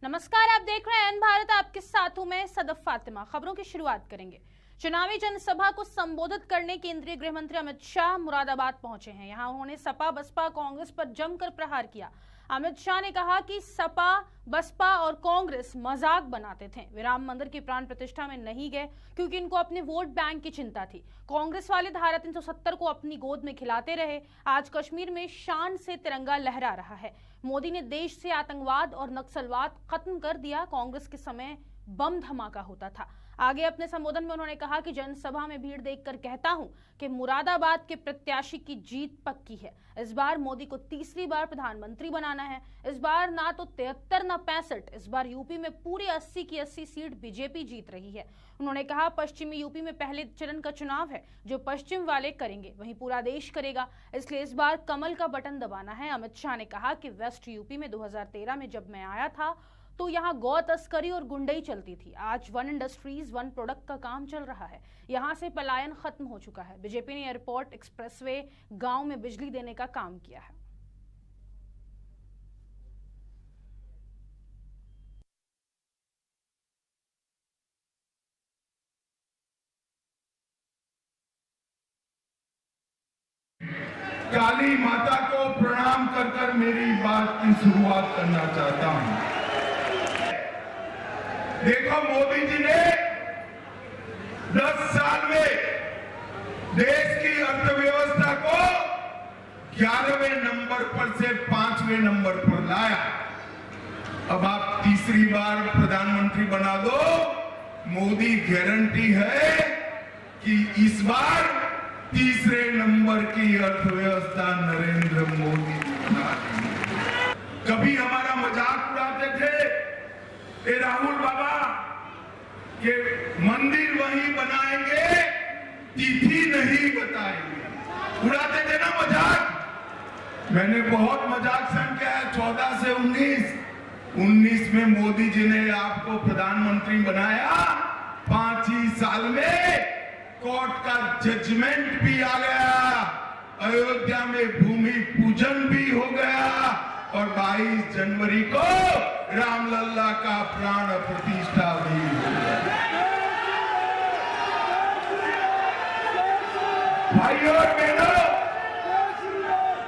नमस्कार, आप देख रहे हैं एन भारत। आपके साथ हूं मैं सदफ फातिमा। खबरों की शुरुआत करेंगे। चुनावी जनसभा को संबोधित करने केंद्रीय गृह मंत्री अमित शाह मुरादाबाद पहुंचे हैं। यहां उन्होंने सपा बसपा कांग्रेस पर जमकर प्रहार किया। अमित शाह ने कहा कि सपा बसपा और कांग्रेस मजाक बनाते थे। वे राम मंदिर की प्राण प्रतिष्ठा में नहीं गए क्योंकि इनको अपने वोट बैंक की चिंता थी। कांग्रेस वाले धारा 370 को अपनी गोद में खिलाते रहे। आज कश्मीर में शान से तिरंगा लहरा रहा है। मोदी ने देश से आतंकवाद और नक्सलवाद खत्म कर दिया। कांग्रेस के समय बम धमाका होता था। आगे अपने संबोधन में उन्होंने कहा कि जनसभा में भीड़ देखकर कहता हूं कि मुरादाबाद के प्रत्याशी की जीत पक्की है। इस बार मोदी को तीसरी बार प्रधानमंत्री बनाना है। इस बार ना तो 73 ना 65, इस बार यूपी में पूरी 80 की 80 सीट बीजेपी जीत रही है। उन्होंने कहा पश्चिमी यूपी में पहले चरण का चुनाव है, जो पश्चिम वाले करेंगे वहीं पूरा देश करेगा, इसलिए इस बार कमल का बटन दबाना है। अमित शाह ने कहा कि वेस्ट यूपी में 2013 में जब मैं आया था तो यहाँ गौ तस्करी और गुंडई चलती थी। आज वन इंडस्ट्रीज वन प्रोडक्ट का काम चल रहा है। यहाँ से पलायन खत्म हो चुका है। बीजेपी ने एयरपोर्ट, एक्सप्रेसवे, गांव में बिजली देने का काम किया है। काली माता को प्रणाम कर कर मेरी बात की शुरुआत करना चाहता हूं। देखो, मोदी जी ने 10 साल में देश की अर्थव्यवस्था को 11वें नंबर पर से 5वें नंबर पर लाया। अब आप तीसरी बार प्रधानमंत्री बना दो, मोदी गारंटी है कि इस बार तीसरे नंबर की अर्थव्यवस्था नरेंद्र मोदी बना देंगे। कभी हमारा मजाक उड़ाते थे, ए राहुल बाबा के मंदिर वहीं बनाएंगे, तिथि नहीं बताएंगे। उड़ाते थे ना मजाक। मैंने बहुत मजाक सहन किया है। 14 से 19 में मोदी जी ने आपको प्रधानमंत्री बनाया। 5 ही साल में कोर्ट का जजमेंट भी आ गया, अयोध्या में भूमि पूजन भी हो गया और 22 जनवरी को रामलला का प्राण प्रतिष्ठा भी हो गया। भाइयों और बहनों,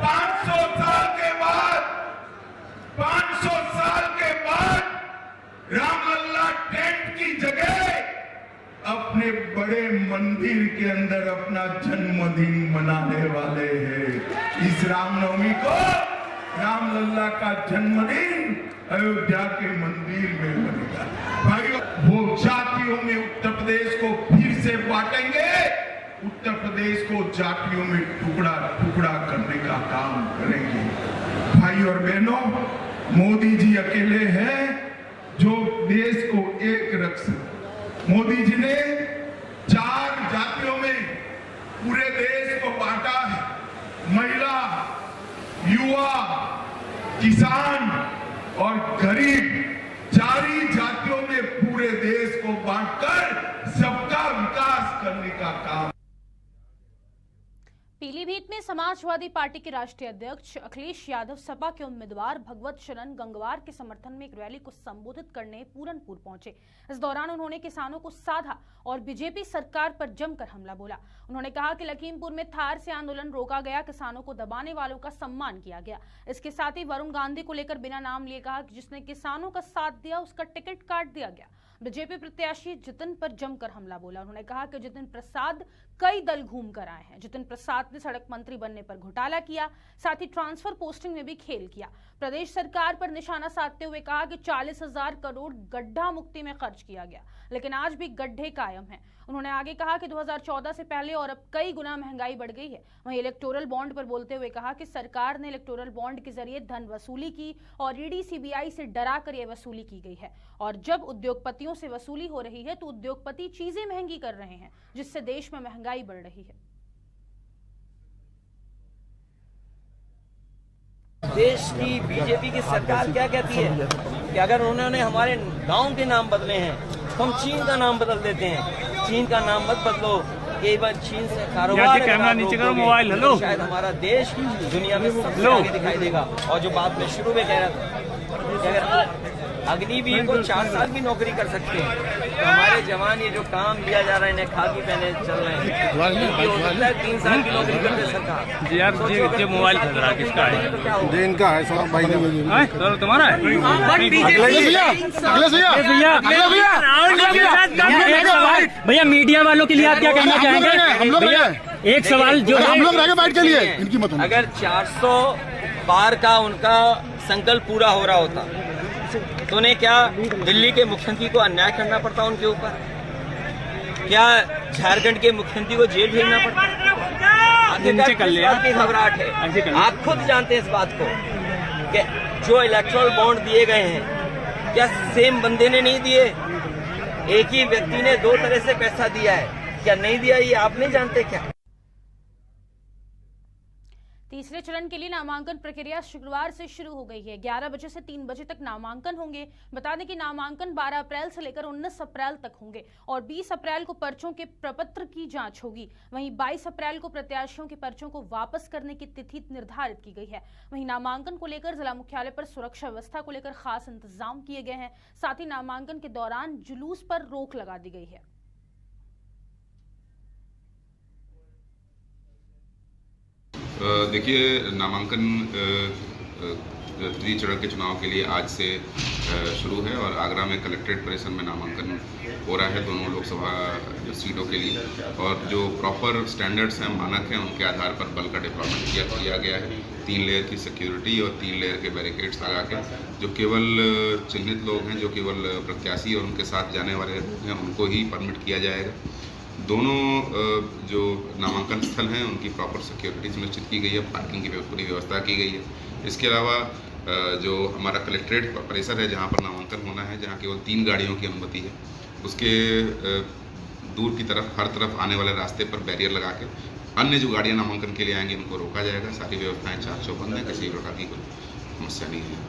500 साल के बाद रामलला टेंट की जगह अपने बड़े मंदिर के अंदर अपना जन्मदिन मनाने वाले हैं। इस रामनवमी को रामलला का जन्मदिन अयोध्या के मंदिर में बनेगा। भाइयों, वो जातियों में उत्तर प्रदेश को फिर से बांटेंगे, उत्तर प्रदेश को जातियों में टुकड़ा टुकड़ा करने का काम करेंगे। भाइयों और बहनों, मोदी जी अकेले हैं जो देश को एक रख सकते। मोदी जी ने 4 जातियों में पूरे देश को बांटा है। महिला, युवा, किसान और गरीब, 4 ही जातियों में पूरे देश को बांटकर सबका विकास करने का काम। पीलीभीत में समाजवादी पार्टी के राष्ट्रीय अध्यक्ष अखिलेश यादव सपा के उम्मीदवार भगवत शरण गंगवार के समर्थन में एक रैली को संबोधित करने पूरनपुर पहुंचे। इस दौरान उन्होंने किसानों को साधा और बीजेपी सरकार पर जमकर हमला बोला। उन्होंने कहा कि लखीमपुर में थार से आंदोलन रोका गया, किसानों को दबाने वालों का सम्मान किया गया। इसके साथ ही वरुण गांधी को लेकर बिना नाम लिए कहा कि जिसने किसानों का साथ दिया उसका टिकट काट दिया गया। बीजेपी प्रत्याशी जितिन पर जमकर हमला बोला। उन्होंने कहा कि जितिन प्रसाद कई दल घूम कर आए हैं। जितिन प्रसाद ने सड़क मंत्री बनने पर घोटाला किया, साथ ही ट्रांसफर पोस्टिंग में भी खेल किया। प्रदेश सरकार पर निशाना साधते हुए कहा कि 40,000 करोड़ गड्ढा मुक्ति में खर्च किया गया, लेकिन आज भी गड्ढे कायम हैं। उन्होंने आगे कहा कि 2014 से पहले और अब कई गुना महंगाई बढ़ गई है। वहीं इलेक्टोरल बॉन्ड पर बोलते हुए कहा कि सरकार ने इलेक्टोरल बॉन्ड के जरिए धन वसूली की और ईडी सीबीआई से डरा कर यह वसूली की गई है। और जब उद्योगपतियों से वसूली हो रही है तो उद्योगपति चीजें महंगी कर रहे हैं, जिससे देश में महंगाई बढ़ रही है। देश की बीजेपी की सरकार क्या कहती है कि अगर उन्होंने हमारे गांव के नाम बदले हैं तो हम चीन का नाम बदल देते हैं। चीन का नाम मत बदलो, कई बार चीन से कारोबार कैमरा नीचे करो, मोबाइल हेलो, शायद हमारा देश दुनिया में सबसे आगे दिखाई देगा। और जो बात मैं शुरू में कह रहा था, अग्निवीर को 4 साल भी नौकरी कर सकते हैं। तो हमारे जवान ये जो काम दिया जा रहा है, इन्हें खाकी पहने चल रहे हैं, इनकी हो सकता है 3 साल की नौकरी करते सरकार। जी आप जी मोबाइल खतरा किसका है? जी इनका है, साहब भाई ने तुम्हारा है? भैया मीडिया वालों के लिए आप क्या कहना चाहेंगे? भैया एक सवाल जो हम लोग रह बैठ के लिए इनकी मत अगर 400 पार का उनका संकल्प पूरा हो रहा होता तो उन्हें क्या दिल्ली के मुख्यमंत्री को अन्याय करना पड़ता उनके ऊपर? क्या झारखंड के मुख्यमंत्री को जेल भेजना पड़ता? की घबराहट है, आप खुद जानते हैं इस बात को कि जो इलेक्टोरल बॉन्ड दिए गए हैं क्या सेम बंदे ने नहीं दिए? एक ही व्यक्ति ने 2 तरह से पैसा दिया है, क्या नहीं दिया ये आप नहीं जानते क्या? तीसरे चरण के लिए नामांकन प्रक्रिया शुक्रवार से शुरू हो गई है। 11 बजे से 3 बजे तक नामांकन होंगे। बता दें कि नामांकन 12 अप्रैल से लेकर 19 अप्रैल तक होंगे और 20 अप्रैल को पर्चों के प्रपत्र की जांच होगी। वहीं 22 अप्रैल को प्रत्याशियों के पर्चों को वापस करने की तिथि निर्धारित की गई है। वहीं नामांकन को लेकर जिला मुख्यालय पर सुरक्षा व्यवस्था को लेकर खास इंतजाम किए गए हैं। साथ ही नामांकन के दौरान जुलूस पर रोक लगा दी गई है। देखिए, नामांकन तृतीय चरण के चुनाव के लिए आज से शुरू है और आगरा में कलेक्ट्रेट परिसर में नामांकन हो रहा है दोनों लोकसभा सीटों के लिए। और जो प्रॉपर स्टैंडर्ड्स हैं, मानक हैं, उनके आधार पर बल का डिप्लॉयमेंट किया गया है। 3 लेयर की सिक्योरिटी और 3 लेयर के बैरिकेड्स लगा के जो केवल चिन्हित लोग हैं, जो केवल प्रत्याशी और उनके साथ जाने वाले हैं, उनको ही परमिट किया जाएगा। दोनों जो नामांकन स्थल हैं उनकी प्रॉपर सिक्योरिटी सुनिश्चित की गई है, पार्किंग की पूरी व्यवस्था की गई है। इसके अलावा जो हमारा कलेक्ट्रेट परिसर है जहां पर नामांकन होना है, जहां केवल 3 गाड़ियों की अनुमति है, उसके दूर की तरफ हर तरफ आने वाले रास्ते पर बैरियर लगा के अन्य जो गाड़ियां नामांकन के लिए आएंगी उनको रोका जाएगा। सारी व्यवस्थाएं चाक चौबंद हैं, किसी प्रकार की कोई समस्या नहीं है।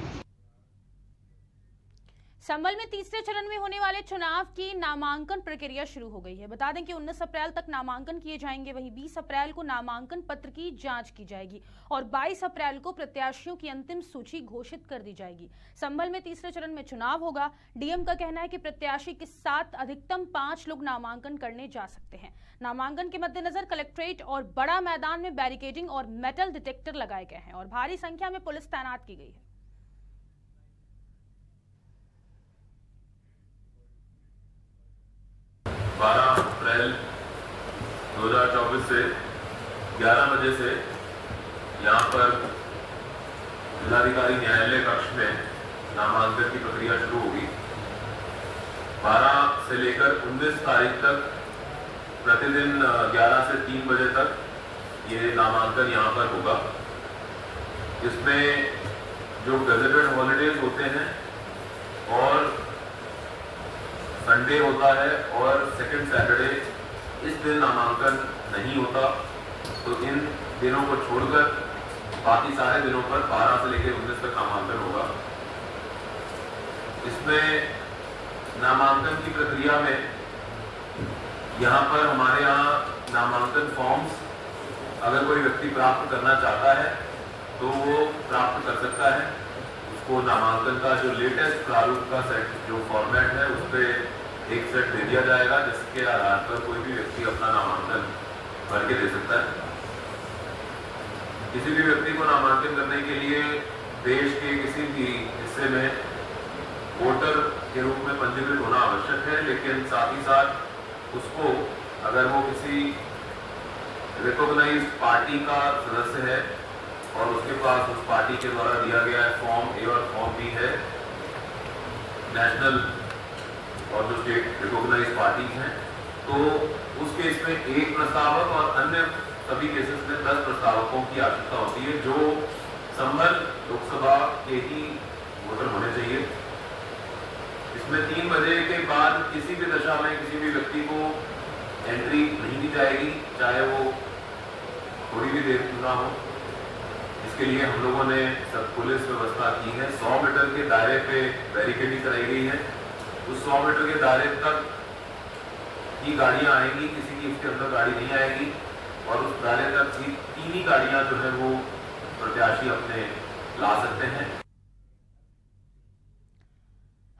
संभल में तीसरे चरण में होने वाले चुनाव की नामांकन प्रक्रिया शुरू हो गई है। बता दें कि 19 अप्रैल तक नामांकन किए जाएंगे। वहीं 20 अप्रैल को नामांकन पत्र की जांच की जाएगी और 22 अप्रैल को प्रत्याशियों की अंतिम सूची घोषित कर दी जाएगी। संभल में तीसरे चरण में चुनाव होगा। डीएम का कहना है कि प्रत्याशी के साथ अधिकतम 5 लोग नामांकन करने जा सकते हैं। नामांकन के मद्देनजर कलेक्ट्रेट और बड़ा मैदान में बैरिकेडिंग और मेटल डिटेक्टर लगाए गए हैं और भारी संख्या में पुलिस तैनात की गई है। 12 अप्रैल 2024 से 11 बजे से यहाँ पर जिलाधिकारी न्यायालय कक्ष में नामांकन की प्रक्रिया शुरू होगी। 12 से लेकर 19 तारीख तक प्रतिदिन 11 से 3 बजे तक ये नामांकन यहाँ पर होगा। इसमें जो गजेटेड हॉलीडेज होते हैं और संडे होता है और सेकंड सैटरडे, इस दिन नामांकन नहीं होता। तो इन दिनों को छोड़कर बाकी सारे दिनों पर 12 से लेकर 19 तक नामांकन होगा। इसमें नामांकन की प्रक्रिया में यहाँ पर हमारे यहाँ नामांकन फॉर्म्स अगर कोई व्यक्ति प्राप्त करना चाहता है तो वो प्राप्त कर सकता है। उसको नामांकन का जो लेटेस्ट प्रारूप का सेट जो फॉर्मेट है उस पर एक सेट दे दिया जाएगा, जिसके आधार पर कोई भी व्यक्ति अपना नामांकन भर के दे सकता है। किसी भी व्यक्ति को नामांकन करने के लिए देश के किसी भी हिस्से में वोटर के रूप में पंजीकृत होना आवश्यक है, लेकिन साथ ही साथ उसको अगर वो किसी रिकॉग्नाइज्ड पार्टी का सदस्य है और उसके पास उस पार्टी के द्वारा दिया गया है फॉर्म ए और फॉर्म बी है, नेशनल और जो स्टेट रिकॉग्नाइज्ड पार्टी हैं, तो उस केस में 1 प्रस्तावक और अन्य सभी केसेस में 10 प्रस्तावकों की आवश्यकता होती है, जो संभल लोकसभा के ही वोटर होने चाहिए। इसमें 3 बजे के बाद किसी भी दशा में किसी भी व्यक्ति को एंट्री नहीं दी जाएगी, चाहे वो थोड़ी भी देर क्यों ना हो। इसके लिए हम लोगों ने सब पुलिस व्यवस्था की है। 100 मीटर के दायरे पे बैरिकेडिंग कराई गई है। उस 100 मीटर के दायरे तक की गाड़ियां आएंगी, किसी की उसके अंदर गाड़ी नहीं आएगी और उस दायरे तक 3 ही गाड़ियां जो है वो प्रत्याशी अपने ला सकते हैं।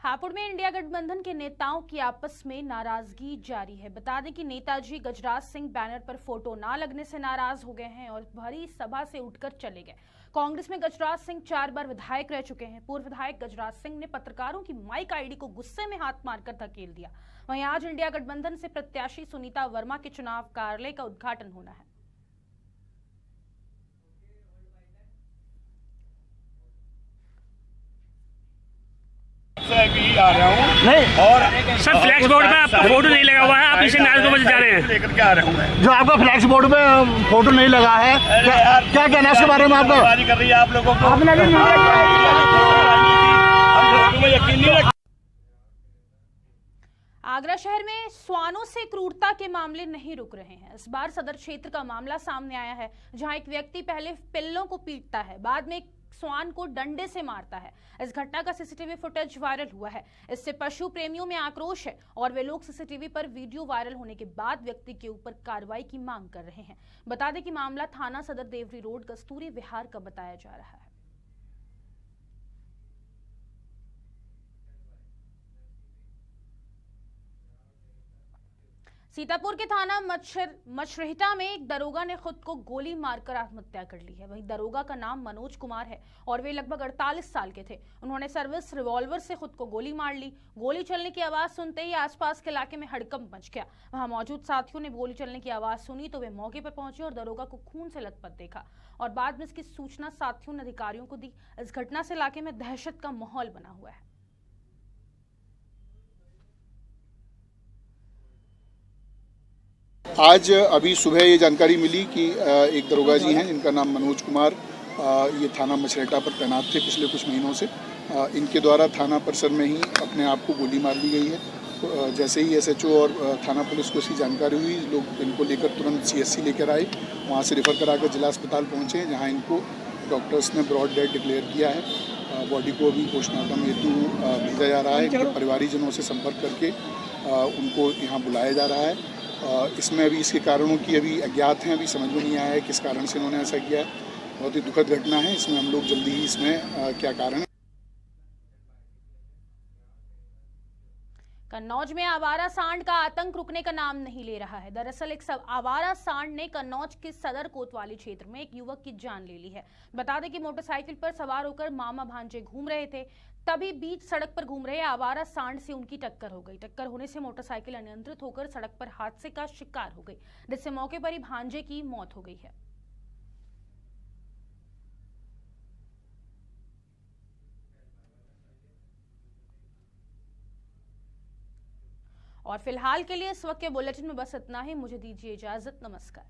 हापुड़ में इंडिया गठबंधन के नेताओं की आपस में नाराजगी जारी है। बता दें कि नेताजी गजराज सिंह बैनर पर फोटो ना लगने से नाराज हो गए हैं और भरी सभा से उठकर चले गए। कांग्रेस में गजराज सिंह 4 बार विधायक रह चुके हैं। पूर्व विधायक गजराज सिंह ने पत्रकारों की माइक आईडी को गुस्से में हाथ मारकर धकेल दिया। वहीं आज इंडिया गठबंधन से प्रत्याशी सुनीता वर्मा के चुनाव कार्यालय का उद्घाटन होना है। भी आ रहा हूँ नहीं और सर फ्लैक्स बोर्ड पे आपका फोटो नहीं लगा हुआ है, आप इसे नाराज को बजे जा रहे हैं। लेकर के आ रहा हूँ मैं। जो आपका फ्लैक्स बोर्ड पे फोटो नहीं लगा है, क्या कहना है इसके बारे में आपका? बारी कर रही है आप लोगों को। यकीन नहीं रख। आगरा शहर में श्वानों से क्रूरता के मामले नहीं रुक रहे हैं। इस बार सदर क्षेत्र का मामला सामने आया है, जहां एक व्यक्ति पहले पिल्लों को पीटता है, बाद में श्वान को डंडे से मारता है। इस घटना का सीसीटीवी फुटेज वायरल हुआ है। इससे पशु प्रेमियों में आक्रोश है और वे लोग सीसीटीवी पर वीडियो वायरल होने के बाद व्यक्ति के ऊपर कार्रवाई की मांग कर रहे हैं। बता दें कि मामला थाना सदर देवरी रोड कस्तूरी विहार का बताया जा रहा है। सीतापुर के थाना मछरेहटा में एक दरोगा ने खुद को गोली मारकर आत्महत्या कर ली है। वहीं दरोगा का नाम मनोज कुमार है और वे लगभग 48 साल के थे। उन्होंने सर्विस रिवॉल्वर से खुद को गोली मार ली। गोली चलने की आवाज सुनते ही आसपास के इलाके में हड़कंप मच गया। वहां मौजूद साथियों ने गोली चलने की आवाज सुनी तो वे मौके पर पहुंचे और दरोगा को खून से लथपथ देखा और बाद में इसकी सूचना साथियों ने अधिकारियों को दी। इस घटना से इलाके में दहशत का माहौल बना हुआ है। आज अभी सुबह ये जानकारी मिली कि एक दरोगा जी हैं जिनका नाम मनोज कुमार, ये थाना मछरेटा पर तैनात थे पिछले कुछ महीनों से। इनके द्वारा थाना परिसर में ही अपने आप को गोली मार ली गई है। तो जैसे ही एसएचओ और थाना पुलिस को इसकी जानकारी हुई, लोग इनको लेकर तुरंत सीएससी लेकर आए। वहाँ से रेफर कराकर जिला अस्पताल पहुँचे, जहाँ इनको डॉक्टर्स ने ब्रॉड डेड डिक्लेयर किया है। बॉडी को अभी पोस्टमार्टम हेतु भेजा जा रहा है। परिवारीजनों से संपर्क करके उनको यहाँ बुलाया जा रहा है। इसमें अभी इसके कारणों की अभी अज्ञात हैं, अभी समझ में नहीं आया है किस कारण से इन्होंने ऐसा किया। बहुत ही दुखद घटना है। इसमें हम लोग जल्दी ही इसमें क्या कारण है। कन्नौज में आवारा सांड का आतंक रुकने का नाम नहीं ले रहा है। दरअसल एक आवारा सांड ने कन्नौज के सदर कोतवाली क्षेत्र में एक युवक की जान ले ली है। बता दें कि मोटरसाइकिल पर सवार होकर मामा भांजे घूम रहे थे, तभी बीच सड़क पर घूम रहे आवारा सांड से उनकी टक्कर हो गई। टक्कर होने से मोटरसाइकिल अनियंत्रित होकर सड़क पर हादसे का शिकार हो गई, जिससे मौके पर ही भांजे की मौत हो गई है। और फिलहाल के लिए इस वक्त के बुलेटिन में बस इतना ही। मुझे दीजिए इजाजत। नमस्कार।